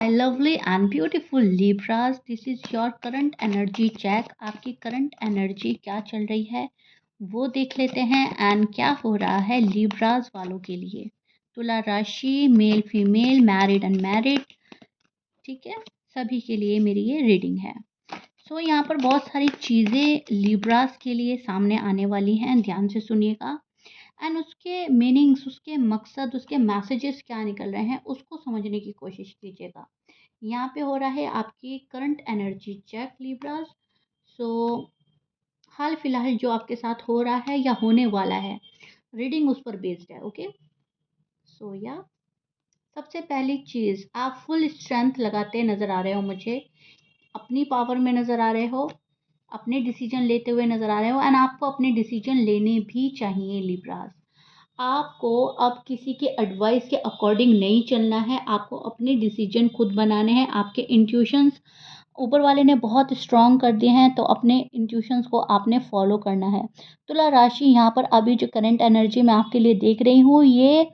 My lovely and beautiful Libras, this is your current energy check। आपकी current energy क्या चल रही है वो देख लेते हैं एंड क्या हो रहा है लिब्रास वालों के लिए। तुला राशि, मेल फीमेल, मैरिड अनमैरिड, ठीक है, सभी के लिए मेरी ये रीडिंग है। यहाँ पर बहुत सारी चीज़ें लिब्रास के लिए सामने आने वाली हैं, ध्यान से सुनिएगा एंड उसके मीनिंग्स, उसके मकसद, उसके मैसेजेस क्या निकल रहे हैं उसको समझने की कोशिश कीजिएगा। यहाँ पे हो रहा है आपकी करंट एनर्जी चेक लिब्रास। सो हाल फिलहाल जो आपके साथ हो रहा है या होने वाला है, रीडिंग उस पर बेस्ड है। ओके, या सबसे पहली चीज़, आप फुल स्ट्रेंथ लगाते नज़र आ रहे हो मुझे, अपनी पावर में नज़र आ रहे हो, अपने डिसीजन लेते हुए नज़र आ रहे हो एंड आपको अपने डिसीजन लेने भी चाहिए लिब्रास। आपको अब किसी के एडवाइस के अकॉर्डिंग नहीं चलना है, आपको अपने डिसीजन खुद बनाने हैं। आपके इंट्यूशंस ऊपर वाले ने बहुत स्ट्रॉन्ग कर दिए हैं, तो अपने इंट्यूशंस को आपने फॉलो करना है। तुला राशि, यहाँ पर अभी जो करंट एनर्जी मैं आपके लिए देख रही हूँ, ये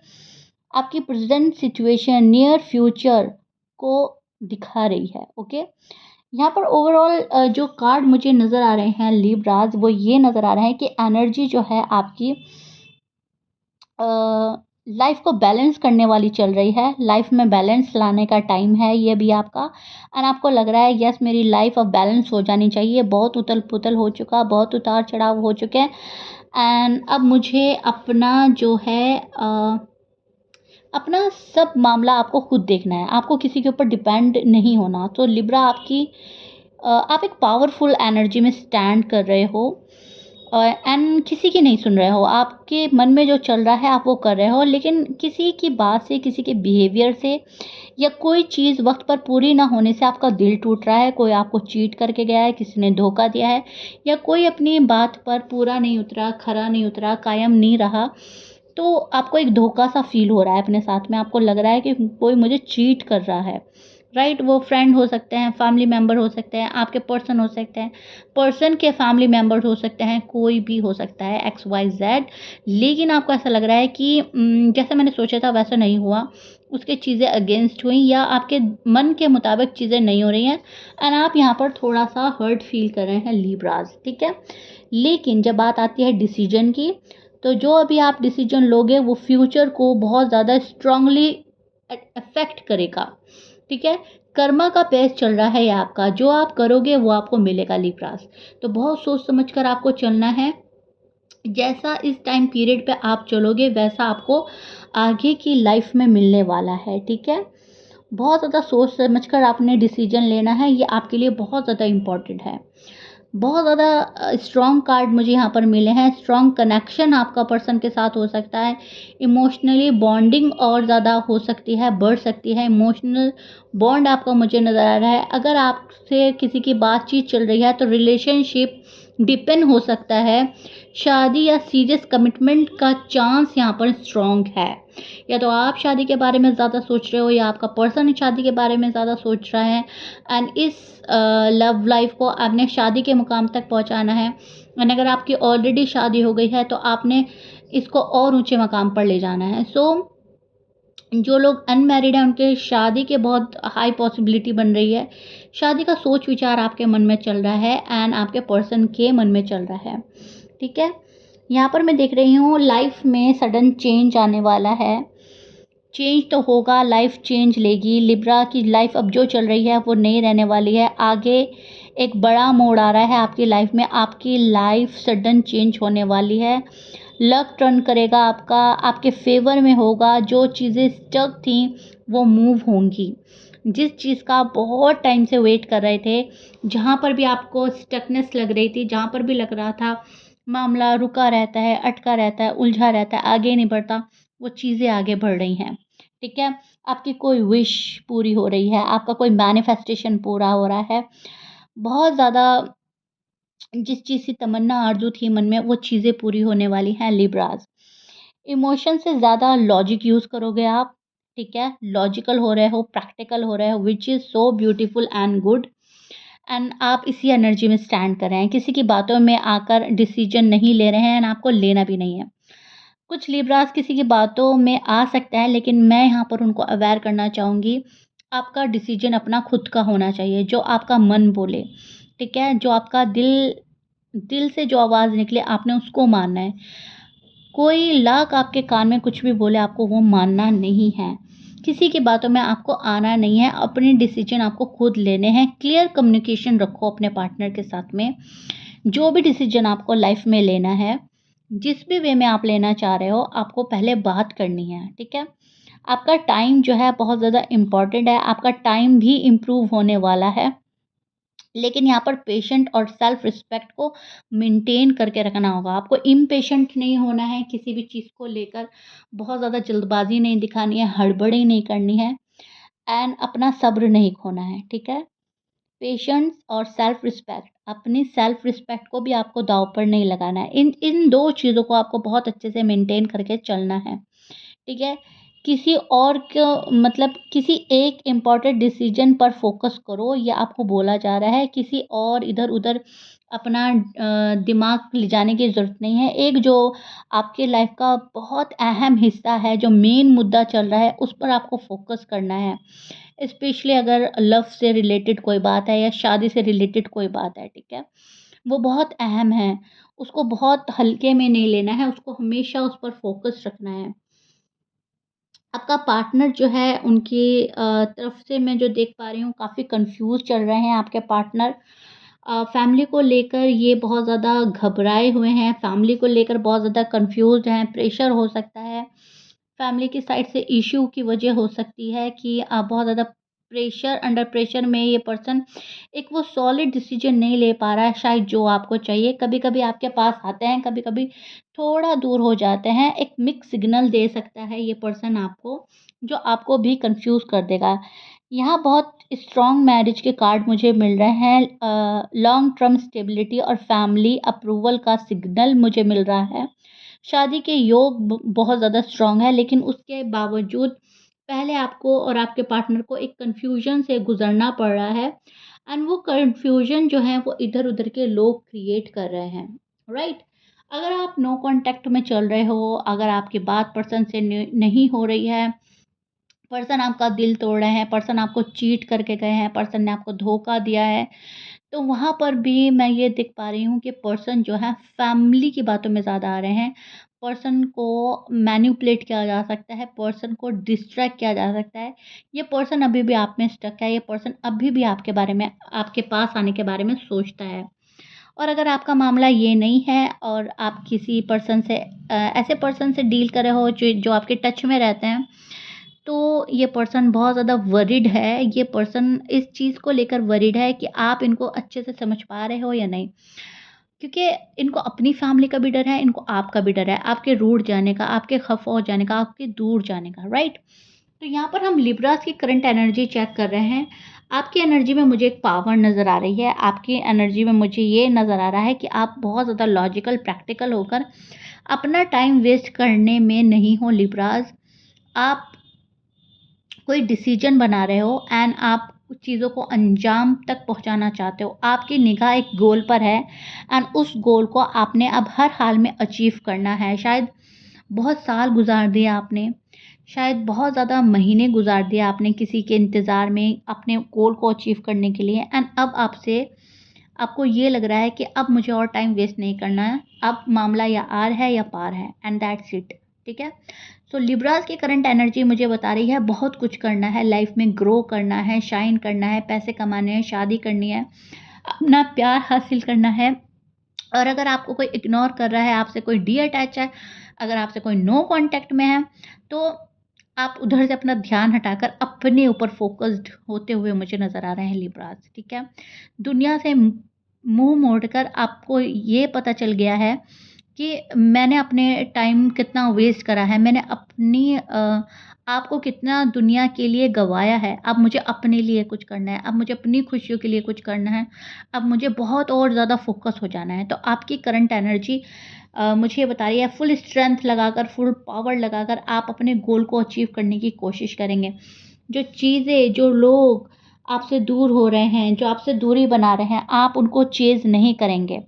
आपकी प्रेजेंट सिचुएशन, नियर फ्यूचर को दिखा रही है। ओके, यहाँ पर ओवरऑल जो कार्ड मुझे नज़र आ रहे हैं लिब्रास, वो ये नज़र आ रहे हैं कि एनर्जी जो है आपकी लाइफ को बैलेंस करने वाली चल रही है। लाइफ में बैलेंस लाने का टाइम है ये भी आपका एंड आपको लग रहा है यस मेरी लाइफ अब बैलेंस हो जानी चाहिए। बहुत उथल पुथल हो चुका, बहुत उतार चढ़ाव हो चुके हैं एंड अब मुझे अपना जो है अपना सब मामला आपको खुद देखना है, आपको किसी के ऊपर डिपेंड नहीं होना। तो लिब्रा आपकी आप एक पावरफुल एनर्जी में स्टैंड कर रहे हो एंड किसी की नहीं सुन रहे हो। आपके मन में जो चल रहा है आप वो कर रहे हो, लेकिन किसी की बात से, किसी के बिहेवियर से या कोई चीज़ वक्त पर पूरी ना होने से आपका दिल टूट रहा है। कोई आपको चीट करके गया है, किसी ने धोखा दिया है या कोई अपनी बात पर पूरा नहीं उतरा, खरा नहीं उतरा, कायम नहीं रहा, तो आपको एक धोखा सा फील हो रहा है अपने साथ में। आपको लग रहा है कि कोई मुझे चीट कर रहा है, राइट। वो फ्रेंड हो सकते हैं, फैमिली मेम्बर हो सकते हैं, आपके पर्सन हो सकते हैं, पर्सन के फैमिली मेम्बर हो सकते हैं, कोई भी हो सकता है, एक्स वाई जेड। लेकिन आपको ऐसा लग रहा है कि जैसा मैंने सोचा था वैसा नहीं हुआ, उसके चीज़ें अगेंस्ट हुई या आपके मन के मुताबिक चीज़ें नहीं हो रही हैं एंड आप यहाँ पर थोड़ा सा हर्ट फील कर रहे हैं लिब्रास, ठीक है। लेकिन जब बात आती है डिसीजन की, तो जो अभी आप डिसीजन लोगे वो फ्यूचर को बहुत ज़्यादा स्ट्रांगली अफेक्ट करेगा, ठीक है। कर्मा का पेस चल रहा है ये आपका, जो आप करोगे वो आपको मिलेगा लिब्रास। तो बहुत सोच समझ कर आपको चलना है। जैसा इस टाइम पीरियड पे आप चलोगे वैसा आपको आगे की लाइफ में मिलने वाला है, ठीक है। बहुत ज़्यादा सोच समझ कर आपने डिसीजन लेना है, ये आपके लिए बहुत ज़्यादा इम्पोर्टेंट है। बहुत ज़्यादा स्ट्रॉन्ग कार्ड मुझे यहाँ पर मिले हैं। स्ट्रॉन्ग कनेक्शन आपका पर्सन के साथ हो सकता है, इमोशनली बॉन्डिंग और ज़्यादा हो सकती है, बढ़ सकती है। इमोशनल बॉन्ड आपका मुझे नज़र आ रहा है। अगर आपसे किसी की बातचीत चल रही है तो रिलेशनशिप डिपेंड हो सकता है। शादी या सीरियस कमिटमेंट का चांस यहाँ पर स्ट्रॉन्ग है। या तो आप शादी के बारे में ज़्यादा सोच रहे हो या आपका पर्सन शादी के बारे में ज़्यादा सोच रहा है एंड इस लव लाइफ को आपने शादी के मुकाम तक पहुंचाना है। एंड अगर आपकी ऑलरेडी शादी हो गई है तो आपने इसको और ऊंचे मकाम पर ले जाना है। जो लोग अनमैरिड हैं उनके शादी के बहुत हाई पॉसिबिलिटी बन रही है। शादी का सोच विचार आपके मन में चल रहा है एंड आपके पर्सन के मन में चल रहा है, ठीक है। यहाँ पर मैं देख रही हूँ लाइफ में सडन चेंज आने वाला है। चेंज तो होगा, लाइफ चेंज लेगी। लिब्रा की लाइफ अब जो चल रही है वो नहीं रहने वाली है। आगे एक बड़ा मोड़ आ रहा है आपकी लाइफ में। आपकी लाइफ सडन चेंज होने वाली है। लक टर्न करेगा आपका, आपके फेवर में होगा। जो चीज़ें स्टक थी वो मूव होंगी। जिस चीज़ का आप बहुत टाइम से वेट कर रहे थे, जहाँ पर भी आपको स्टकनेस लग रही थी, जहाँ पर भी लग रहा था मामला रुका रहता है, अटका रहता है, उलझा रहता है, आगे नहीं बढ़ता, वो चीज़ें आगे बढ़ रही हैं, ठीक है। आपकी कोई विश पूरी हो रही है, आपका कोई मैनिफेस्टेशन पूरा हो रहा है। बहुत ज़्यादा जिस चीज़ की तमन्ना आरज़ू थी मन में वो चीज़ें पूरी होने वाली हैं लिब्रास। इमोशन से ज़्यादा लॉजिक यूज़ करोगे आप, ठीक है। लॉजिकल हो रहे हो, प्रैक्टिकल हो रहे हो, which is so beautiful and good. And आप इसी एनर्जी में स्टैंड कर रहे हैं। किसी की बातों में आकर डिसीजन नहीं ले रहे हैं एंड आपको लेना भी नहीं है। कुछ लिब्रास किसी की बातों में आ सकता है, लेकिन मैं यहाँ पर उनको अवेयर करना चाहूँगी। आपका डिसीजन अपना खुद का होना चाहिए, जो आपका मन बोले, ठीक है? जो आपका दिल दिल से जो आवाज़ निकले आपने उसको मानना है। कोई लाख आपके कान में कुछ भी बोले आपको वो मानना नहीं है। किसी की बातों में आपको आना नहीं है, अपने डिसीजन आपको खुद लेने हैं। क्लियर कम्युनिकेशन रखो अपने पार्टनर के साथ में। जो भी डिसीजन आपको लाइफ़ में लेना है, जिस भी वे में आप लेना चाह रहे हो, आपको पहले बात करनी है, ठीक है? आपका टाइम जो है बहुत ज़्यादा इम्पोर्टेंट है, आपका टाइम भी इम्प्रूव होने वाला है। लेकिन यहाँ पर पेशेंट और सेल्फ रिस्पेक्ट को मेंटेन करके रखना होगा। आपको इम्पेशेंट नहीं होना है किसी भी चीज़ को लेकर, बहुत ज़्यादा जल्दबाज़ी नहीं दिखानी है, हड़बड़ी नहीं करनी है एंड अपना सब्र नहीं खोना है, ठीक है? पेशेंस और सेल्फ रिस्पेक्ट, अपनी सेल्फ रिस्पेक्ट को भी आपको दाँव पर नहीं लगाना है। इन इन 2 चीज़ों को आपको बहुत अच्छे से मेंटेन करके चलना है। ठीक है? किसी और को मतलब किसी एक इम्पोर्टेंट डिसीजन पर फ़ोकस करो, ये आपको बोला जा रहा है। किसी और इधर-उधर अपना दिमाग ले जाने की ज़रूरत नहीं है। एक जो आपके लाइफ़ का बहुत अहम हिस्सा है, जो मेन मुद्दा चल रहा है, उस पर आपको फ़ोकस करना है। स्पेशली अगर लव से रिलेटेड कोई बात है या शादी से रिलेटेड कोई बात है, ठीक है? वो बहुत अहम है, उसको बहुत हल्के में नहीं लेना है, उसको हमेशा उस पर फ़ोकस रखना है। आपका पार्टनर जो है उनकी तरफ से मैं जो देख पा रही हूँ काफ़ी कन्फ्यूज़ चल रहे हैं आपके पार्टनर। फैमिली को लेकर ये बहुत ज़्यादा घबराए हुए हैं, फैमिली को लेकर बहुत ज़्यादा कन्फ्यूज़्ड हैं, प्रेशर हो सकता है। फैमिली की साइड से इश्यू की वजह हो सकती है कि बहुत ज़्यादा अंडर प्रेशर में ये पर्सन एक वो सॉलिड डिसीजन नहीं ले पा रहा है शायद जो आपको चाहिए। कभी-कभी आपके पास आते हैं, कभी-कभी थोड़ा दूर हो जाते हैं। एक मिक्स सिग्नल दे सकता है ये पर्सन आपको, जो आपको भी कन्फ्यूज़ कर देगा। यहाँ बहुत स्ट्रॉन्ग मैरिज के कार्ड मुझे मिल रहे हैं। लॉन्ग टर्म स्टेबिलिटी और फैमिली अप्रूवल का सिग्नल मुझे मिल रहा है। शादी के योग बहुत ज़्यादा स्ट्रॉन्ग है, लेकिन उसके बावजूद पहले आपको और आपके पार्टनर को एक कन्फ्यूजन से गुजरना पड़ रहा है एंड वो कन्फ्यूजन जो है वो इधर-उधर के लोग क्रिएट कर रहे हैं, राइट? अगर आप नो कॉन्टैक्ट में चल रहे हो, अगर आपकी बात पर्सन से नहीं हो रही है, पर्सन आपका दिल तोड़ रहे हैं, पर्सन आपको चीट करके गए हैं, पर्सन ने आपको धोखा दिया है, तो वहाँ पर भी मैं ये देख पा रही हूँ कि पर्सन जो है फैमिली की बातों में ज़्यादा आ रहे हैं। पर्सन को मैनिपुलेट किया जा सकता है, पर्सन को डिस्ट्रैक्ट किया जा सकता है। ये पर्सन अभी भी आप में स्टक है, ये पर्सन अभी भी आपके बारे में आपके पास आने के बारे में सोचता है। और अगर आपका मामला ये नहीं है और आप किसी पर्सन से ऐसे पर्सन से डील कर रहे हो जो आपके टच में रहते हैं, तो ये पर्सन बहुत ज़्यादा वरीड है, ये पर्सन इस चीज़ को लेकर वरीड है कि आप इनको अच्छे से समझ पा रहे हो या नहीं। क्योंकि इनको अपनी फैमिली का भी डर है, इनको आपका भी डर है, आपके रूठ जाने का, आपके खफ़ा हो जाने का, आपके दूर जाने का, राइट? तो यहाँ पर हम लिब्रास की करंट एनर्जी चेक कर रहे हैं। आपकी एनर्जी में मुझे एक पावर नज़र आ रही है, आपकी एनर्जी में मुझे ये नज़र आ रहा है कि आप बहुत ज़्यादा लॉजिकल, प्रैक्टिकल होकर अपना टाइम वेस्ट करने में नहीं हो लिब्रास। आप कोई डिसीजन बना रहे हो एंड आप कुछ चीज़ों को अंजाम तक पहुंचाना चाहते हो, आपकी निगाह एक गोल पर है एंड उस गोल को आपने अब हर हाल में अचीव करना है। शायद बहुत साल गुजार दिए आपने, शायद बहुत ज़्यादा महीने गुजार दिए आपने किसी के इंतज़ार में अपने गोल को अचीव करने के लिए एंड अब आपको ये लग रहा है कि अब मुझे और टाइम वेस्ट नहीं करना है, अब मामला या आर है या पार है एंड दैट्स इट, ठीक है? सो लिब्रास की करंट एनर्जी मुझे बता रही है बहुत कुछ करना है लाइफ में, ग्रो करना है, शाइन करना है, पैसे कमाने हैं, शादी करनी है, अपना प्यार हासिल करना है। और अगर आपको कोई इग्नोर कर रहा है, आपसे कोई डी-अटैच है, अगर आपसे कोई नो कॉन्टैक्ट में है, तो आप उधर से अपना ध्यान हटाकर अपने ऊपर फ़ोकस्ड होते हुए मुझे नज़र आ रहे हैं लिब्रास, ठीक है? दुनिया से मुँह मोड़कर आपको ये पता चल गया है कि मैंने अपने टाइम कितना वेस्ट करा है, मैंने अपनी आप को कितना दुनिया के लिए गँवाया है, अब मुझे अपने लिए कुछ करना है, अब मुझे अपनी खुशियों के लिए कुछ करना है, अब मुझे बहुत और ज़्यादा फ़ोकस हो जाना है। तो आपकी करंट एनर्जी मुझे ये बता रही है फुल स्ट्रेंथ लगाकर, फुल पावर लगाकर आप अपने गोल को अचीव करने की कोशिश करेंगे। जो चीज़ें, जो लोग आपसे दूर हो रहे हैं, जो आपसे दूरी बना रहे हैं, आप उनको चेज़ नहीं करेंगे,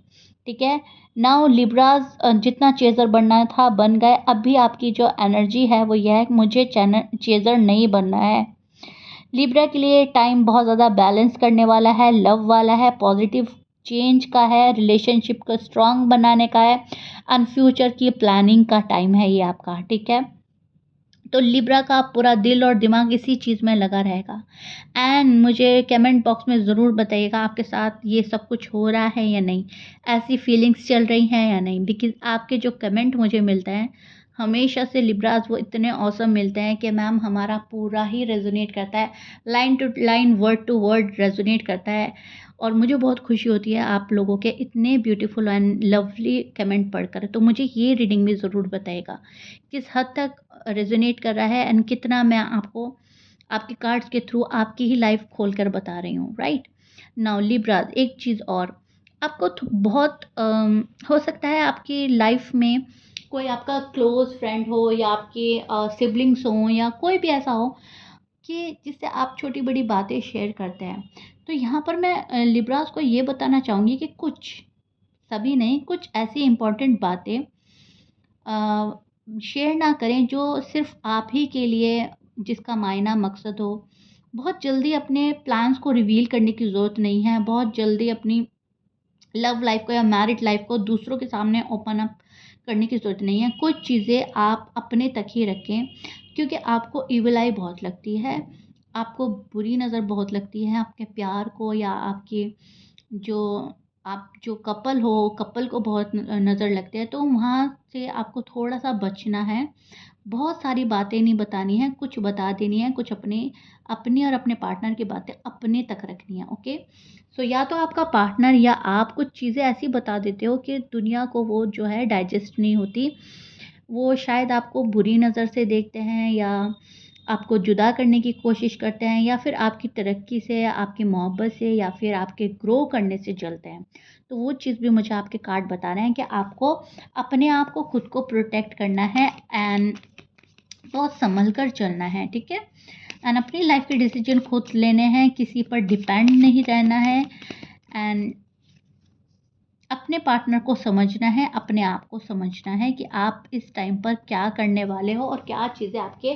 ठीक है? नाउ लिब्रास जितना चेज़र बनना था बन गए, अब भी आपकी जो एनर्जी है वो ये है कि मुझे चेज़र नहीं बनना है। लिब्रा के लिए टाइम बहुत ज़्यादा बैलेंस करने वाला है, लव वाला है, पॉजिटिव चेंज का है, रिलेशनशिप को स्ट्रांग बनाने का है एंड फ्यूचर की प्लानिंग का टाइम है ये आपका, ठीक है। तो लिब्रा का पूरा दिल और दिमाग इसी चीज़ में लगा रहेगा। एंड मुझे कमेंट बॉक्स में ज़रूर बताइएगा आपके साथ ये सब कुछ हो रहा है या नहीं, ऐसी फीलिंग्स चल रही हैं या नहीं। बिकॉज़ आपके जो कमेंट मुझे मिलते हैं हमेशा से लिब्रास वो इतने ऑसम मिलते हैं कि मैम हमारा पूरा ही रेजोनेट करता है, line to line, word to word resonate करता है। और मुझे बहुत खुशी होती है आप लोगों के इतने ब्यूटीफुल एंड लवली कमेंट पढ़कर। तो मुझे ये रीडिंग भी ज़रूर बताइएगा किस हद तक रेजोनेट कर रहा है एंड कितना मैं आपको आपके कार्ड्स के थ्रू आपकी ही लाइफ खोल कर बता रही हूँ, राइट। नाउ लिब्रास, एक चीज़ और आपको बहुत हो सकता है आपकी लाइफ में कोई आपका क्लोज फ्रेंड हो या आपके सिबलिंग्स हों या कोई भी ऐसा हो कि जिससे आप छोटी बड़ी बातें शेयर करते हैं। तो यहाँ पर मैं लिब्रास को ये बताना चाहूँगी कि कुछ, सभी नहीं, कुछ ऐसी इम्पोर्टेंट बातें शेयर ना करें जो सिर्फ आप ही के लिए, जिसका मायना मकसद हो। बहुत जल्दी अपने प्लान्स को रिवील करने की ज़रूरत नहीं है। बहुत जल्दी अपनी लव लाइफ को या मैरिड लाइफ को दूसरों के सामने ओपन अप करने की ज़रूरत नहीं है। कुछ चीज़ें आप अपने तक ही रखें क्योंकि आपको ईविल आई बहुत लगती है, आपको बुरी नज़र बहुत लगती है आपके प्यार को, या आपके जो आप जो कपल हो, कपल को बहुत नज़र लगते हैं। तो वहाँ से आपको थोड़ा-सा बचना है। बहुत सारी बातें नहीं बतानी है, कुछ बता देनी है, कुछ अपनी अपनी और अपने पार्टनर की बातें अपने तक रखनी है, ओके। सो या तो आपका पार्टनर या आप कुछ चीज़ें ऐसी बता देते हो कि दुनिया को वो जो है डाइजेस्ट नहीं होती। वो शायद आपको बुरी नज़र से देखते हैं या आपको जुदा करने की कोशिश करते हैं या फिर आपकी तरक्की से, आपकी मोहब्बत से या फिर आपके ग्रो करने से जलते हैं। तो वो चीज़ भी मुझे आपके कार्ड बता रहे हैं कि आपको अपने आप को, खुद को प्रोटेक्ट करना है एंड बहुत संभल कर चलना है, ठीक है। एंड अपनी लाइफ के डिसीजन खुद लेने हैं, किसी पर डिपेंड नहीं रहना है एंड अपने पार्टनर को समझना है, अपने आप को समझना है कि आप इस टाइम पर क्या करने वाले हो और क्या चीज़ें आपके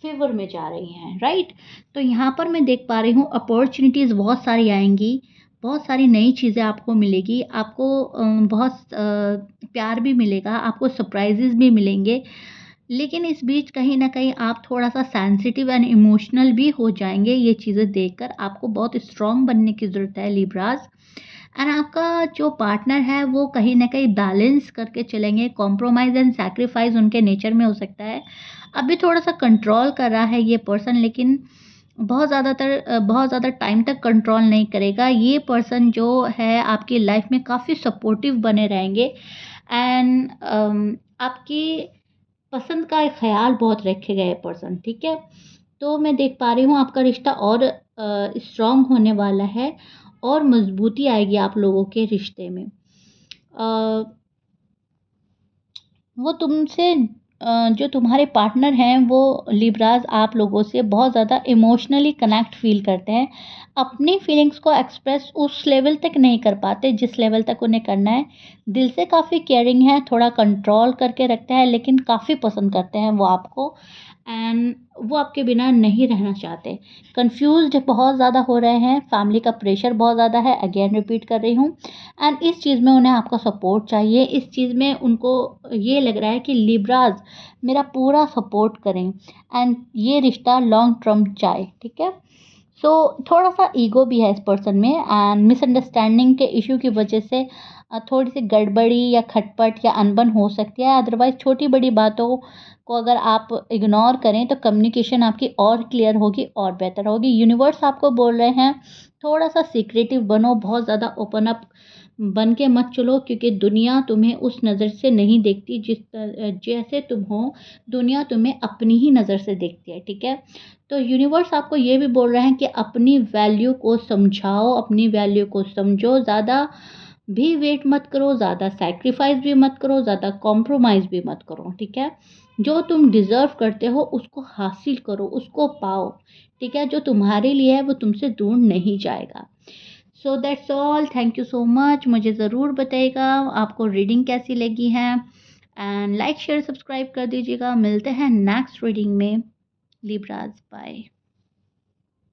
फेवर में जा रही हैं, राइट। तो यहाँ पर मैं देख पा रही हूँ अपॉर्चुनिटीज़ बहुत सारी आएंगी, बहुत सारी नई चीज़ें आपको मिलेगी, आपको बहुत प्यार भी मिलेगा, आपको सरप्राइजेज़ भी मिलेंगे। लेकिन इस बीच कहीं न कहीं आप थोड़ा-सा सेंसिटिव एंड इमोशनल भी हो जाएँगे ये चीज़ें देखकर। आपको बहुत स्ट्रॉन्ग बनने की ज़रूरत है लिब्रास। एंड आपका जो पार्टनर है वो कहीं न कहीं बैलेंस करके चलेंगे, कॉम्प्रोमाइज़ एंड सैक्रिफाइस उनके नेचर में हो सकता है। अभी थोड़ा-सा कंट्रोल कर रहा है ये पर्सन, लेकिन बहुत ज़्यादा टाइम तक कंट्रोल नहीं करेगा। ये पर्सन जो है आपकी लाइफ़ में काफ़ी सपोर्टिव बने रहेंगे एंड आपकी पसंद का एक ख़्याल बहुत रखेगा ये पर्सन, ठीक है। तो मैं देख पा रही हूँ आपका रिश्ता और स्ट्रॉन्ग होने वाला है और मज़बूती आएगी आप लोगों के रिश्ते में। वो तुमसे जो तुम्हारे पार्टनर हैं वो लिब्रास आप लोगों से बहुत ज़्यादा इमोशनली कनेक्ट फ़ील करते हैं। अपनी फीलिंग्स को एक्सप्रेस उस लेवल तक नहीं कर पाते जिस लेवल तक उन्हें करना है। दिल से काफ़ी केयरिंग है, थोड़ा कंट्रोल करके रखते हैं लेकिन काफ़ी पसंद करते हैं वो आपको एंड वो आपके बिना नहीं रहना चाहते। कन्फ्यूज़्ड बहुत ज़्यादा हो रहे हैं, फैमिली का प्रेशर बहुत ज़्यादा है, अगेन रिपीट कर रही हूँ। एंड इस चीज़ में उन्हें आपका सपोर्ट चाहिए। इस चीज़ में उनको ये लग रहा है कि लिब्रास मेरा पूरा सपोर्ट करें एंड ये रिश्ता लॉन्ग टर्म जाए, ठीक है। सो थोड़ा-सा ईगो भी है इस पर्सन में एंड मिसअंडरस्टैंडिंग के इश्यू की वजह से थोड़ी-सी गड़बड़ी या खटपट या अनबन हो सकती है। अदरवाइज़ छोटी-बड़ी बातों को अगर आप इग्नोर करें तो कम्युनिकेशन आपकी और क्लियर होगी और बेहतर होगी। यूनिवर्स आपको बोल रहे हैं थोड़ा-सा सीक्रेटिव बनो, बहुत ज़्यादा ओपन अप बन के मत चलो क्योंकि दुनिया तुम्हें उस नज़र से नहीं देखती जैसे तुम हो, दुनिया तुम्हें अपनी ही नज़र से देखती है, ठीक है। तो यूनिवर्स आपको ये भी बोल रहे हैं कि अपनी वैल्यू को समझाओ, अपनी वैल्यू को समझो, ज़्यादा भी वेट मत करो, ज़्यादा सैक्रिफाइस भी मत करो, ज़्यादा कॉम्प्रोमाइज़ भी मत करो, ठीक है। जो तुम डिज़र्व करते हो उसको हासिल करो, उसको पाओ, ठीक है। जो तुम्हारे लिए है वो तुमसे दूर नहीं जाएगा। So that's all, thank you so much. मुझे ज़रूर बताइएगा आपको रीडिंग कैसी लगी है एंड लाइक शेयर सब्सक्राइब कर दीजिएगा। मिलते हैं नेक्स्ट रीडिंग में। Libras, bye.